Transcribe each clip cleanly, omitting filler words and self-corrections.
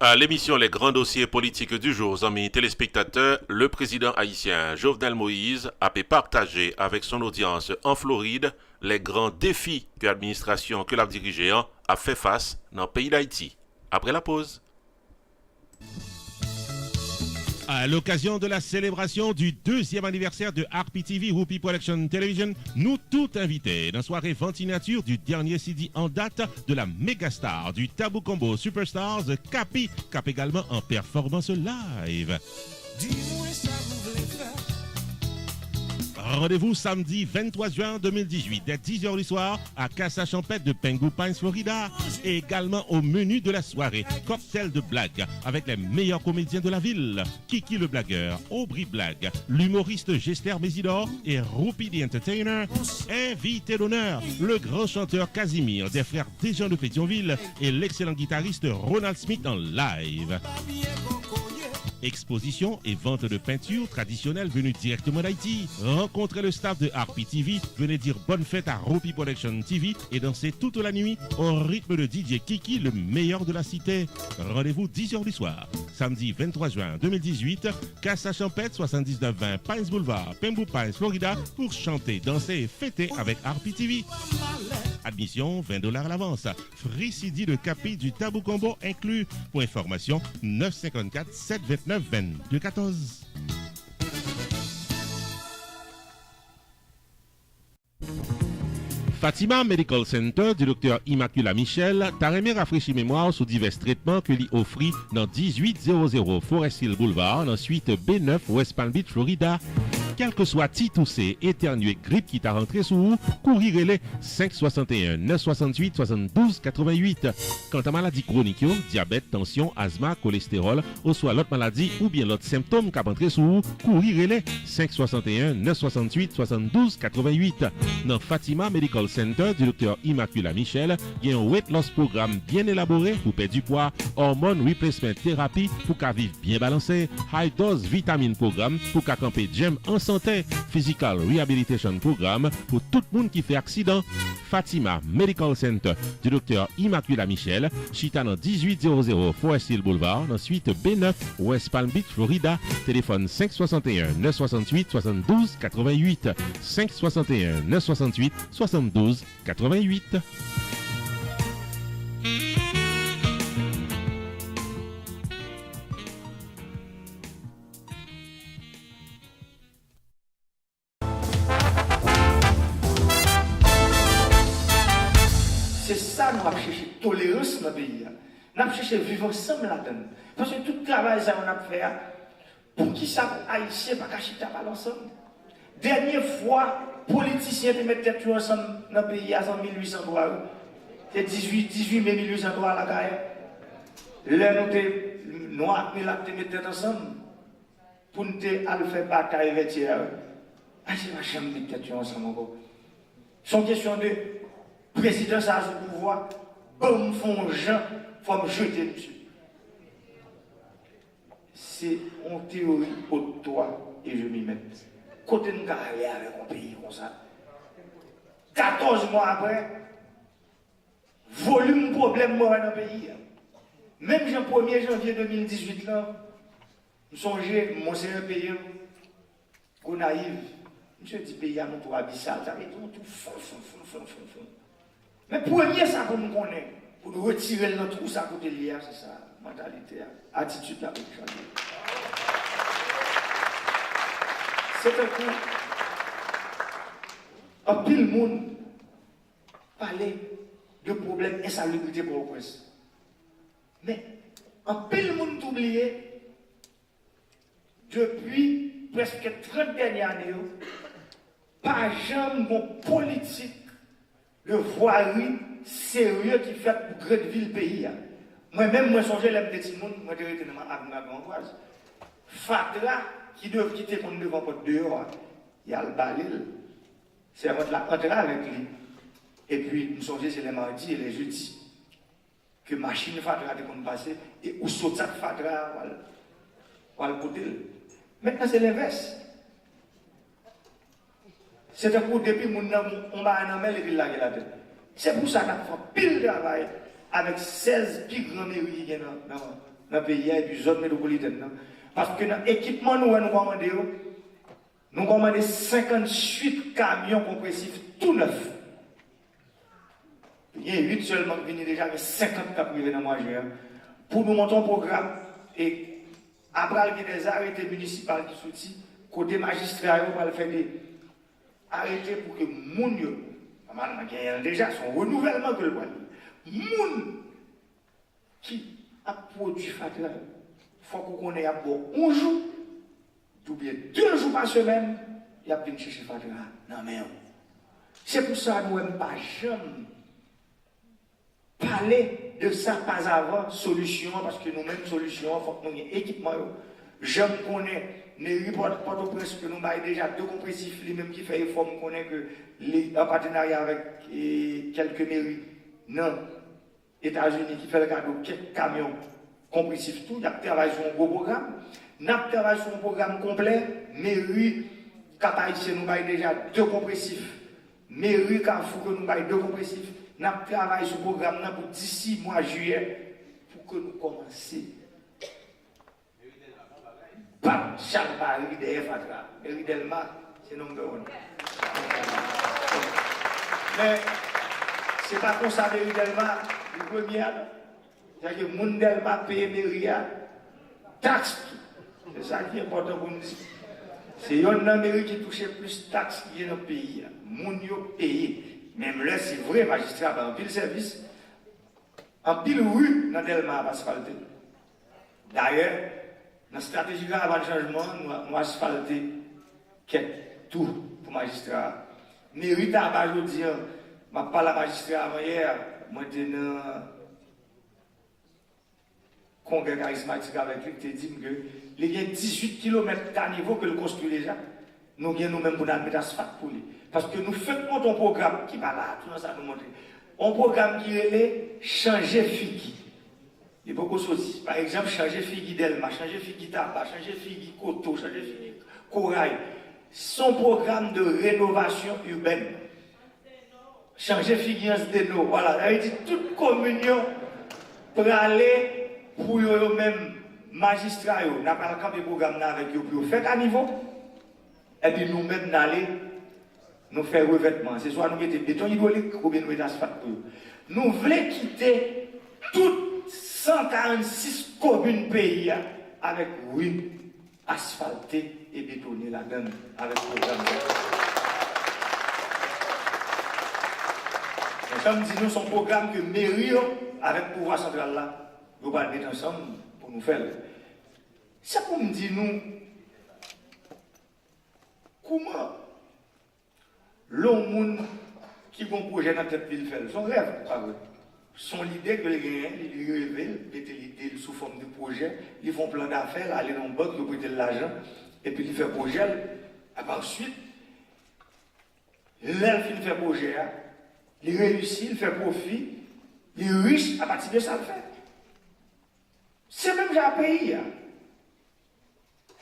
À l'émission Les grands dossiers politiques du jour, amis téléspectateurs, le président haïtien Jovenel Moïse a pu partager avec son audience en Floride les grands défis que l'administration que l'a dirigé a fait face dans le pays d'Haïti. Après la pause. À l'occasion de la célébration du 2e anniversaire de RPTV, Whoopi Production Television, nous tous invités dans la soirée ventinature du dernier CD en date de la mégastar du Tabou Combo Superstars, Capi, cap également en performance live. Dis-moi ça, vous voulez faire. Rendez-vous samedi 23 juin 2018 dès 10h du soir à Casa Champette de Pengu Pines, Florida. Et également au menu de la soirée, cocktail de blagues avec les meilleurs comédiens de la ville. Kiki le blagueur, Aubry Blague, l'humoriste Gester Mésidor et Roupi the Entertainer. Invité d'honneur, le grand chanteur Casimir des frères Desjans de Pétionville et l'excellent guitariste Ronald Smith en live. Exposition et vente de peintures traditionnelles venues directement d'Haïti. Rencontrez le staff de RPTV, venez dire bonne fête à Roupi Production TV et dansez toute la nuit au rythme de DJ Kiki, le meilleur de la cité. Rendez-vous 10h du soir, samedi 23 juin 2018, Casa Champette 7920 Pines Boulevard, Pembou Pines, Florida, pour chanter, danser et fêter avec RPTV. Admission $20 à l'avance. Free CD de Capi du Tabou Combo inclus. Pour information, 954 729 2214. Fatima Medical Center du docteur Immacula Michel t'a remis rafraîchi mémoire sous divers traitements que lui offrit dans 1800 Forest Hill Boulevard, dans suite B9 West Palm Beach, Florida. Quel que soit titoussé, éternué, grippe qui t'a rentré sous vous, courir les 561 968 72 88. Quant à maladie chronique, diabète, tension, asthme, cholestérol, ou soit l'autre maladie ou bien l'autre symptôme qui a rentré sous vous, courir les 561 968 72 88. Dans Fatima Medical Center du docteur Immacula Michel, il y a un weight loss programme bien élaboré pour perdre du poids, hormone replacement thérapie pour qu'à vivre bien balancé, high dose vitamine programme pour qu'à camper gem en santé, physical rehabilitation programme pour tout le monde qui fait accident. Fatima Medical Center du docteur Immacula Michel, chita dans 1800 Forest Hill Boulevard, dans suite B9 West Palm Beach, Florida. Téléphone 561 968 72 88 561 968 72 88. C'est ça nous avons cherché tolérance dans le pays. Nous avons cherché vivre ensemble là-dedans. Parce que tout le travail ça on a fait, pour qui ça haïtien pas cacher pas ensemble. Dernière fois, politiciens te mettent tête ensemble dans le pays en 1803. C'est 18 mai 1803 à la caille. Là nous noirs mais là te mettre tête ensemble pour nous aller faire bataille vêtière. Ah c'est ma chambre de tête ensemble encore. Son question de président ça a le pouvoir, bon font gens, faut me jeter dessus. C'est en théorie pour toi et je m'y mets. Côté nous aller avec un pays comme ça. 14 mois après, volume problème mort dans le pays. Même le 1er janvier 2018 là, nous songez, mon c'est un pays qu'on arrive. Je dis pays à nous pour abyssal, ça veut dire tout fond. Mais premier, ça pour nous connaître, pour nous retirer notre trou, ça côté lié, c'est ça, mentalité, attitude là, c'est un coup, un pile monde parler de problèmes d'insalubrité pour le prince. Mais un pile monde oublié, depuis presque 30 dernières années, pas jamais mon politique de voirie sérieux qui fait pour grande ville pays. Moi-même, moi, songe les petits monde, moi, je suis dans ma grande Fatra, qui doit quitter contre devant porte dehors, il y a le balil. C'est entre la entre avec lui. Et puis, nous songeons, c'est les mardis et les jeudis. Que machine Fatra est passer et où saute ça Fatra, ou le côté. Maintenant, c'est l'inverse. C'est un coup depuis mon on va en amène les villes là. C'est pour ça qu'on fait pile de travail avec 16 plus grands mairies dans dans le pays et puis zone métropolitaine. Parce que dans l'équipement, nous commandons 58 camions compressifs tout neufs. Il y a 8 seulement qui viennent déjà, mais 50 qui arrivent dans le mois de juin. Pour nous monter un programme et après, il y a des arrêtés municipaux qui soutiennent, côté magistrat, on va faire des arrêtés pour que les gens, déjà, son renouvellement que le voit. Les gens qui a produit Fatra, il faut qu'on ait un jour, ou bien 2 jours par semaine, il y a bien chercher Fatra. Non, mais c'est pour ça que nous n'aimons pas jamais parler de ça pas avant, solution, parce que nous-mêmes, solution, il faut que nous ayons équipement. J'aime connaître les reports Port-au-Prince que nous avons déjà 2 compressifs, les mêmes qui fait effort, nous connaissons que en partenariat avec quelques mairies, non, États-Unis qui fait le cadeau, quelques camions compressifs, tout, il y a travaillé sur un gros programme. Nous avons travaillé sur un programme complet, mairie, Cap-Haïtien, nous avons déjà 2 compressifs, mairie, Carrefour, nous avons 2 compressifs. Nous travaillons sur le programme pour d'ici mois de juillet pour que nous commencions. Pas chaque Paris de Fatra. Mairie Delma, c'est numéro 1. Mais ce n'est pas comme ça, Mairie Delma, le premier. C'est-à-dire que le monde Delma paye Mairie, taxe. C'est ça qui est important pour nous. C'est une mairie qui touche plus de taxes qui est dans le pays. Les gens payent. Même là, c'est vrai, magistrat, en pile service, en pile rue, dans Delma, asphalté. D'ailleurs, dans la stratégie avant le changement, nous asphalté tout pour magistrat. Mairie Tabac, je dis, je ne parle à magistrat avant hier, moi j'étais dans le congrès charismatique avec lui, qui te dit que il y a 18 km à niveau que le construit déjà. Nous avons nous-mêmes pour mettre asphalte pour lui. Parce que nous faisons un programme qui va là, tout ça nous montrer. Un programme qui est changer Figui. Il y a beaucoup de choses. Par exemple, changer Figui Delma, changer Figui Tabac, changer Figui Koto, changer Figui Corail. Son programme de rénovation urbaine. Changer Figui Ansdeno. Voilà, ça veut dire toute communion pour aller pour eux-mêmes magistrats. Nous avons pas le programme avec eux pour faire à niveau. Et puis nous-mêmes, nous allons nous faire revêtement. C'est soit nous mettons béton hydraulique ou bien nous mettons asphalte. Nous voulons quitter toutes 146 communes pays avec rue asphaltée et bétonnée là-dedans avec le programme. Comme dit nous, son programme que mairie avec le pouvoir central là, nous allons mettre ensemble pour nous faire. C'est pour me dire nous. Comment l'homme qui a un projet dans la tête de faire son rêve, pas vrai. Son idée que les gens, ils rêvent, ils mettent l'idée sous forme de projet, ils font plein d'affaires, aller dans une banque, ils prêtent de l'argent, et puis ils font projet. Et ensuite, l'elfe il fait projet, il réussit, il fait profit, il est riche, à partir de ça, le fait. C'est même j'ai un pays.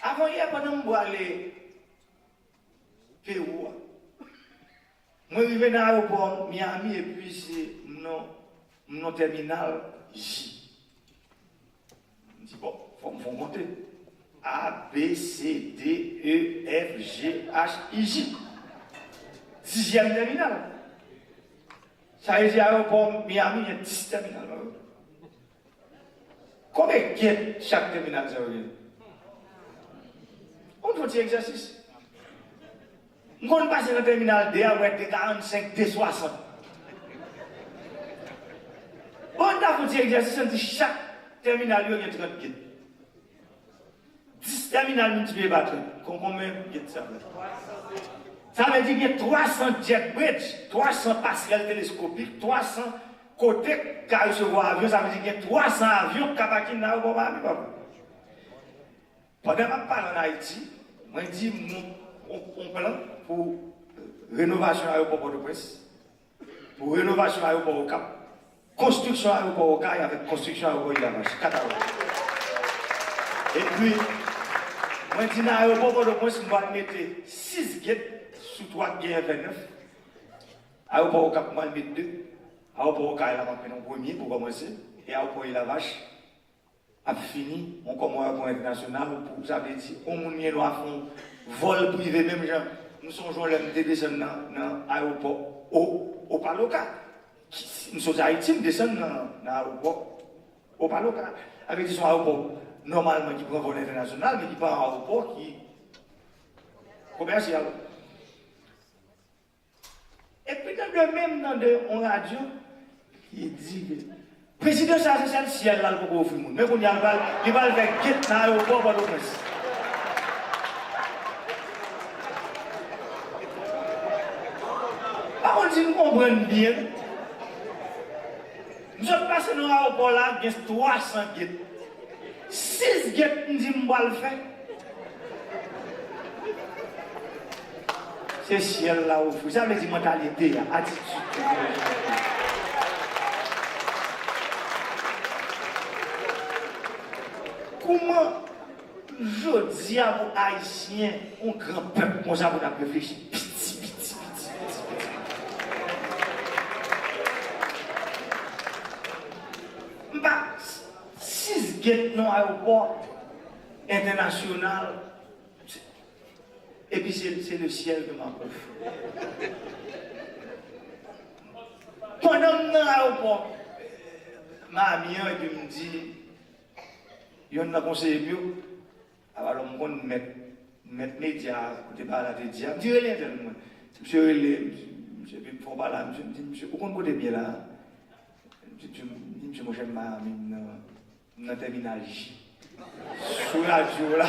Avant hier, pendant que je aller Pérou. Moi, je vais dans l'aéroport Miami et puis c'est mon terminal J. Je dis, bon, il faut me compter. A, B, C, D, E, F, G, H, I, J. 10e terminal. Ça veut dire l'aéroport Miami, il y a 10 terminales. Combien est chaque terminal? On fait un exercice. On passe dans le terminal D avec des 45, des 60. On a fait un exercice, on dit chaque terminal, il y a 30 guides. 10 terminales multipliées par 30. Combien de guides ça veut? Ça veut dire qu'il y a 300 jet bridge, 300 passerelles télescopiques, 300 côtés qui recevoir avion. Ça veut dire qu'il y a 300 avions qui sont dans l'aéroport. Pendant que je parle en Haïti, moi je dis on plan pour rénovation aéroport Port-au-Prince, pour rénovation aéroport au Cap, construction aéroport au Cap avec construction aéroport de la Vache, 4 ans. Et puis, moi je dis dans l'aéroport Port-au-Prince, on va mettre 6 gates sous 3 gates 29. Aéroport au Cap, on va mettre 2. Aéroport au Cap, on va mettre un premier pour commencer, et aéroport de la Vache, a fini, on commence à international, pour ça veut dire, on nous doit faire vol privé, même gens, nous sommes l'MD descendre dans l'aéroport au Paloca. Nous sommes à Haïti, nous descendons dans l'aéroport au Paloca. Avec son aéroport, normalement, qui prend vol international, mais qui prend un aéroport qui est commercial. Et puis, dans le même dans on radio, il dit le président chargé c'est le ciel là pour offrir monde. Mais qu'on y a il va le faire guette dans l'aéroport pour le prince. Par contre, si nous comprenons bien, nous sommes passés dans l'aéroport là, il y a 300 guettes. 6 guettes, nous disons, on va le faire. C'est ciel là où vous ça veut dire mentalité, attitude. Comment je dis à vous haïtiens, un grand peuple, comme ça vous avez réfléchi, petit. Bah, 6 guettes dans l'aéroport international. Et puis c'est le ciel de ma pauvre. Pendant dans l'aéroport, ma amie me dit, il y a un conseiller bio, alors on va mettre médias, côté par la média, je dis rien de moi. Monsieur, monsieur, il faut pas là, monsieur, où qu'on côté bien là? Monsieur, moi j'aime ma amie dans le terminal J. Sur la radio là.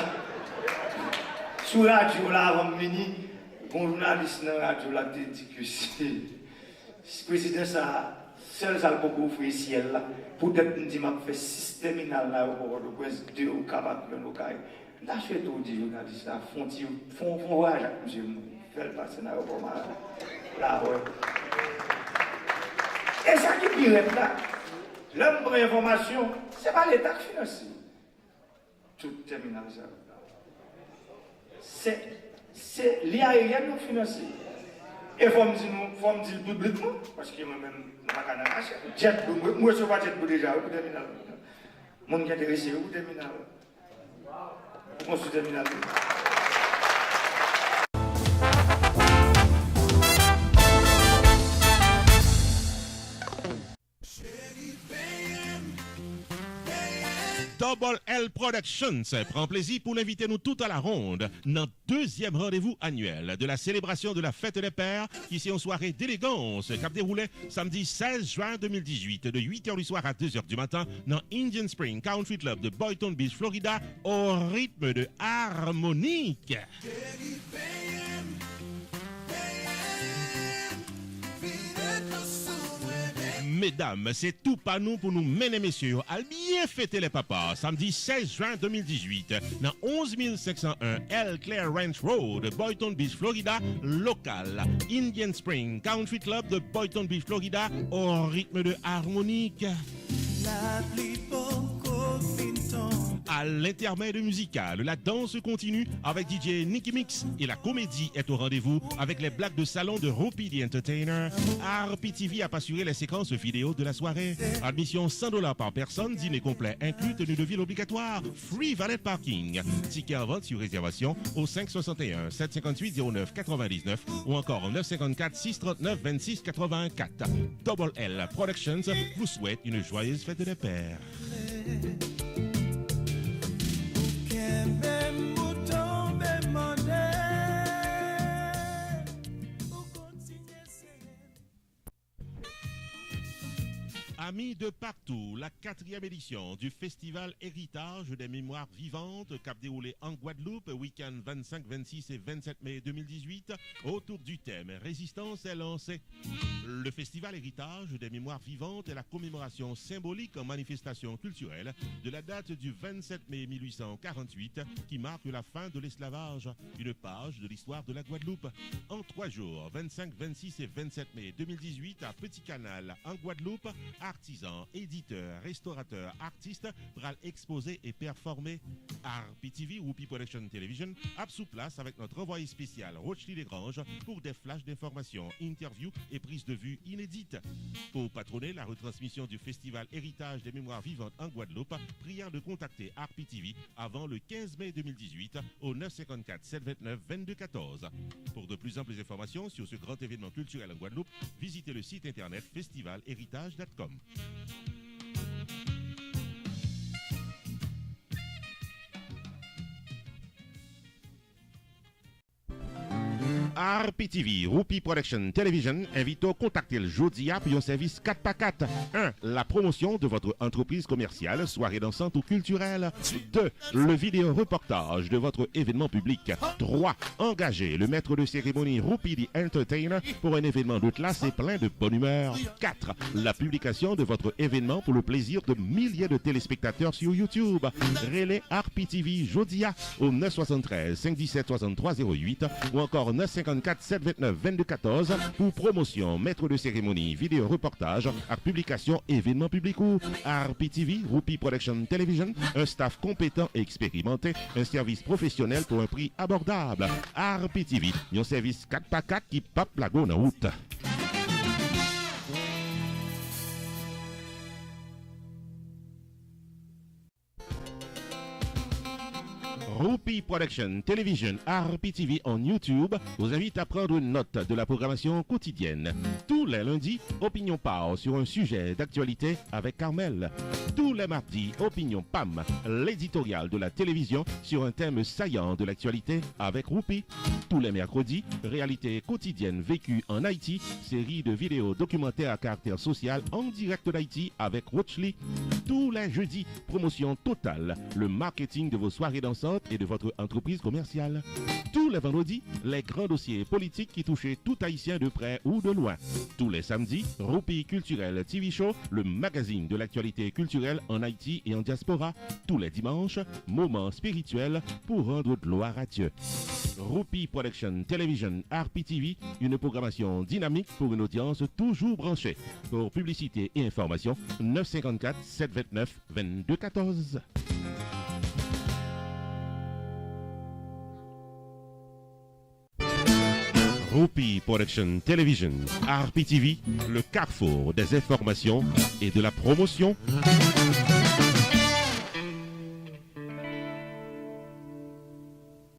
Sur la radio là, avant de venir, bon journaliste dans la radio là, dit que c'est le président ça, seul ça le peut offrir ciel là. Peut-être nous disons que fait 6 terminales là, au Port-au-Prince, 2 au Cap, 1 au Caille. Là, je fais tout dire journaliste là, font voyage avec monsieur, fait le passer dans l'aéroport là, ouais. Et ça qui est pire là, l'homme pour information, c'est pas l'État qui finance. Tout terminal ça. C'est l'aérien qui finance. Et il faut me dire publiquement, parce que moi-même, je ne sais pas jet, moi je ne sais pas jet déjà, au terminal. Mon qui est intéressé au terminal. Au consul terminal. Double L Productions prend plaisir pour l'inviter nous tout à la ronde dans deuxième rendez-vous annuel de la célébration de la fête des pères qui c'est une soirée d'élégance qui a déroulé samedi 16 juin 2018 de 8h du soir à 2h du matin dans Indian Spring Country Club de Boynton Beach, Florida au rythme de harmonique. Mesdames, c'est tout pas nous pour nous mener messieurs à bien fêter les papas samedi 16 juin 2018 dans 11501 L. Claire Ranch Road, Boynton Beach, Florida, local Indian Spring Country Club de Boynton Beach, Florida au rythme de harmonique. À l'intermède musical, la danse continue avec DJ Nicky Mix et la comédie est au rendez-vous avec les blagues de salon de Rupi the Entertainer. RPTV a assuré les séquences vidéo de la soirée. Admission $100 par personne, dîner complet inclus, tenue de ville obligatoire, free valet parking. Ticket en vente sur réservation au 561 758 09 99 ou encore au 954 639 26 84. Double L Productions vous souhaite une joyeuse fête des pères. Amis de partout, la 4e édition du Festival Héritage des Mémoires Vivantes cap déroulé en Guadeloupe, week-end 25, 26 et 27 mai 2018, autour du thème Résistance est lancée. Le Festival Héritage des Mémoires Vivantes est la commémoration symbolique en manifestation culturelle de la date du 27 mai 1848 qui marque la fin de l'esclavage, une page de l'histoire de la Guadeloupe. En 3 jours, 25, 26 et 27 mai 2018 à Petit Canal en Guadeloupe, artisans, éditeurs, restaurateurs, artistes pral exposer et performer. RPTV Whoopi Production Television a sous place avec notre envoyé spécial Rochely Desgranges pour des flashs d'informations, interviews et prises de vue inédites. Pour patronner la retransmission du festival Héritage des Mémoires Vivantes en Guadeloupe, priant de contacter RPTV avant le 15 mai 2018 au 954 729 2214. Pour de plus amples informations sur ce grand événement culturel en Guadeloupe, visitez le site internet festivalhéritage.com. RPTV, Whoopi Production Television, invite à contacter le jeudi pour un service 4x4. 1. La promotion de votre entreprise commerciale, soirée dansante ou culturelle. 2. Le vidéo reportage de votre événement public. 3. Engager le maître de cérémonie Whoopi the Entertainer pour un événement de classe et plein de bonne humeur. 4. La publication de votre événement pour le plaisir de milliers de téléspectateurs sur YouTube. Relais RPTV Jodia au 973 517 6308 ou encore 954 729 2214 pour promotion, maître de cérémonie, vidéo reportage, à publication, événement public ou RPTV, Whoopi Production Television, un staff compétent et expérimenté, un service professionnel pour un prix abordable. RPTV, un service 4x4 qui pape la go en route. Whoopi Production Television RPTV en YouTube vous invite à prendre une note de la programmation quotidienne. Tous les lundis, Opinion Power sur un sujet d'actualité avec Carmel. Tous les mardis, Opinion PAM, l'éditorial de la télévision sur un thème saillant de l'actualité avec Whoopi. Tous les mercredis, réalité quotidienne vécue en Haïti, série de vidéos documentaires à caractère social en direct d'Haïti avec Rochely. Tous les jeudis, promotion totale, le marketing de vos soirées dansantes et de votre entreprise commerciale. Tous les vendredis, les grands dossiers politiques qui touchaient tout Haïtien de près ou de loin. Tous les samedis, Whoopi Culturel TV Show, le magazine de l'actualité culturelle en Haïti et en diaspora. Tous les dimanches, moments spirituels pour rendre gloire à Dieu. Whoopi Production Television RPTV, une programmation dynamique pour une audience toujours branchée. Pour publicité et information, 954 729 2214. Whoopi Production Television, RPTV, le carrefour des informations et de la promotion.